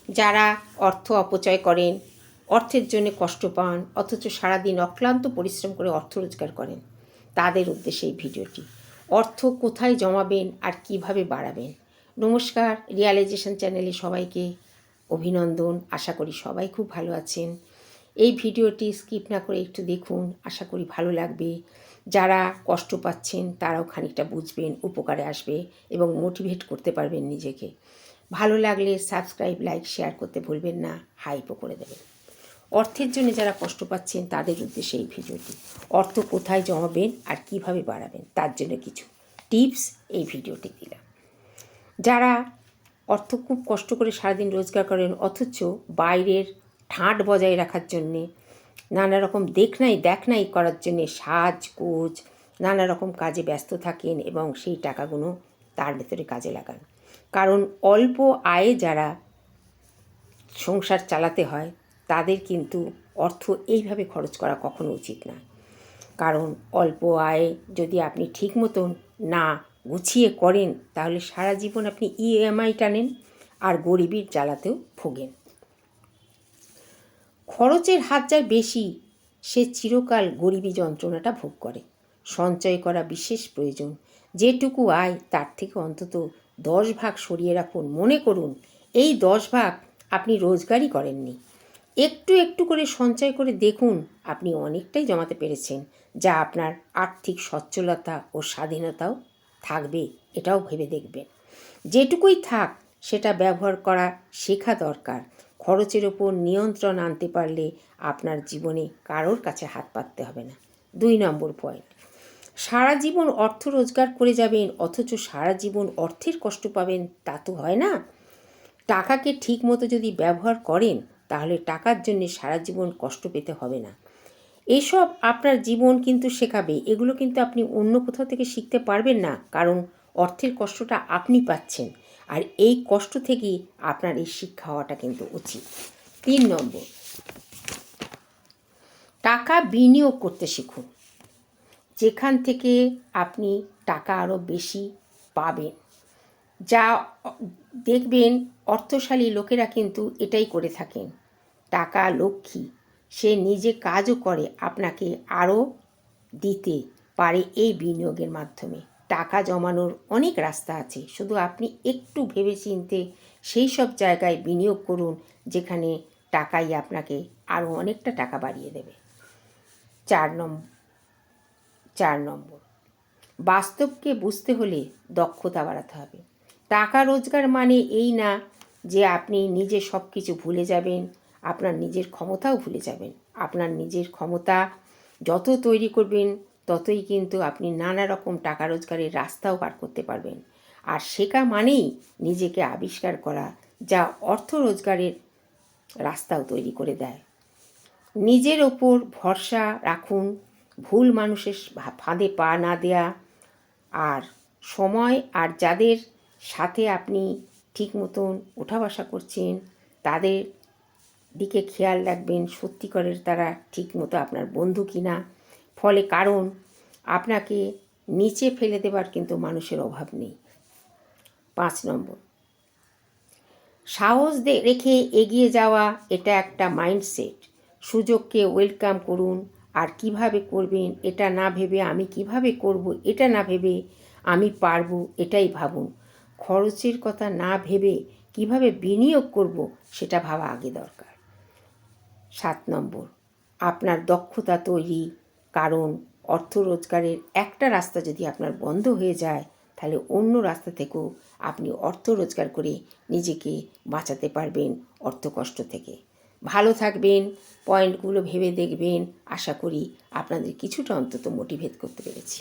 যারা অর্থ অপচয় করেন, অর্থের জন্য কষ্ট পান, অথচ সারাদিন অক্লান্ত পরিশ্রম করে অর্থ রোজগার করেন, তাদের উদ্দেশ্যে এই ভিডিওটি। অর্থ কোথায় জমাবেন আর কিভাবে বাড়াবেন। নমস্কার, রিয়ালাইজেশন চ্যানেলে সবাইকে অভিনন্দন। আশা করি সবাই খুব ভালো আছেন। এই ভিডিওটি স্কিপ না করে একটু দেখুন, আশা করি ভালো লাগবে। যারা কষ্ট পাচ্ছেন তারাও খানিকটা বুঝবেন, উপকারে আসবে এবং মোটিভেট করতে পারবেন নিজেকে। ভালো লাগলে সাবস্ক্রাইব, লাইক, শেয়ার করতে ভুলবেন না, হাইপও করে দেবেন। অর্থের জন্য যারা কষ্ট পাচ্ছেন তাদের উদ্দেশ্যে এই ভিডিওটি। অর্থ কোথায় জমাবেন আর কিভাবে বাড়াবেন তার জন্য কিছু টিপস এই ভিডিওটি দিলাম। যারা অর্থ খুব কষ্ট করে সারাদিন রোজগার করেন, অথচ বাইরের ঠাঁট বজায় রাখার জন্যে, নানা রকম দেখনাই করার জন্যে সাজগোজ নানা রকম কাজে ব্যস্ত থাকেন এবং সেই টাকাগুলো তার ভেতরে কাজে লাগান। কারণ অল্প আয়ে যারা সংসার চালাতে হয় তাদের কিন্তু অর্থ এইভাবে খরচ করা কখনো উচিত না। কারণ অল্প আয়ে যদি আপনি ঠিক মতন না গুছিয়ে করেন তাহলে সারা জীবন আপনি ইএমআই টানেন আর গরিবির জ্বালাতেও ভোগেন। খরচের হাত যার বেশি সে চিরকাল গরিবি যন্ত্রণাটা ভোগ করে। সঞ্চয় করা বিশেষ প্রয়োজন। যেটুকু আয় তার থেকে অন্তত 10 ভাগ সরিয়ে রাখুন। মনে করুন এই 10 ভাগ আপনি রোজগারই করেননি। একটু একটু করে সঞ্চয় করে দেখুন আপনি অনেকটাই জমাতে পেরেছেন, যা আপনার আর্থিক সচ্ছলতা ও স্বাধীনতাও থাকবে, এটাও ভেবে দেখবেন। যেটুকুই থাক সেটা ব্যবহার করা শেখা দরকার। খরচের ওপর নিয়ন্ত্রণ আনতে পারলে আপনার জীবনে কারোর কাছে হাত পাততে হবে না। 2 নম্বর পয়েন্ট, সারা জীবন অর্থ রোজগার করে যাবেন অথচ সারা জীবন অর্থের কষ্ট পাবেন, তা তো হয় না। টাকাকে ঠিক মতো যদি ব্যবহার করেন তাহলে টাকার জন্য সারা জীবন কষ্ট পেতে হবে না। এসব আপনার জীবন কিন্তু শেখাবে। এগুলো কিন্তু আপনি অন্য কোথাও থেকে শিখতে পারবেন না, কারণ অর্থের কষ্টটা আপনি পাচ্ছেন আর এই কষ্ট থেকেই আপনার এই শিক্ষা হওয়াটা কিন্তু উচিত। 3 নম্বর, টাকা বিনিয়োগ করতে শিখুন। যেখান থেকে আপনি টাকা আরও বেশি পাবেন। যা দেখবেন অর্থশালী লোকেরা কিন্তু এটাই করে থাকেন। টাকা লক্ষ্মী, সে নিজে কাজও করে আপনাকে আরও দিতে পারে এই বিনিয়োগের মাধ্যমে। টাকা জমানোর অনেক রাস্তা আছে, শুধু আপনি একটু ভেবেচিন্তে সেই সব জায়গায় বিনিয়োগ করুন যেখানে টাকাই আপনাকে আরও অনেকটা টাকা বাড়িয়ে দেবে। 4 নম্বর, বাস্তবকে বুঝতে হলে দক্ষতা বাড়াতে হবে। টাকা রোজগার মানে এই না যে আপনি নিজে সব কিছু ভুলে যাবেন, আপনার নিজের ক্ষমতাও ভুলে যাবেন। আপনার নিজের ক্ষমতা যত তৈরি করবেন ততই কিন্তু আপনি নানা রকম টাকা রোজগারের রাস্তাও পার করতে পারবেন। আর শেখা মানেই নিজেকে আবিষ্কার করা, যা অর্থ রোজগারের রাস্তাও তৈরি করে দেয়। নিজের ওপর ভরসা রাখুন, ভুল মানুষের ফাঁদে পা না দেয়া, আর সময় আর যাদের সাথে আপনি ঠিক মতন ওঠা বসা করছেন তাদের দিকে খেয়াল রাখবেন, সত্যিকারের তারা ঠিক মতো আপনার বন্ধু কিনা। ফলে কারণ আপনাকে নিচে ফেলে দেবার কিন্তু মানুষের অভাব নেই। 5 নম্বর, সাহস রেখে এগিয়ে যাওয়া, এটা একটা মাইন্ডসেট। সুযোগকে ওয়েলকাম করুন, আর কিভাবে করবেন এটা না ভেবে আমি কিভাবে করব এটা না ভেবে আমি পারবো এটাই ভাবুন। খরচের কথা না ভেবে কিভাবে বিনিয়োগ করব সেটা ভাবা আগে দরকার। 7 নম্বর, আপনার দক্ষতা তৈরি। কারণ অর্থ রোজগারের একটা রাস্তা যদি আপনার বন্ধ হয়ে যায় তাহলে অন্য রাস্তা থেকেও আপনি অর্থ রোজগার করে নিজেকে বাঁচাতে পারবেন অর্থ কষ্ট থেকে। ভালো থাকবেন, পয়েন্টগুলো ভেবে দেখবেন। আশা করি আপনাদের কিছুটা অন্তত মোটিভেট করতে পেরেছি।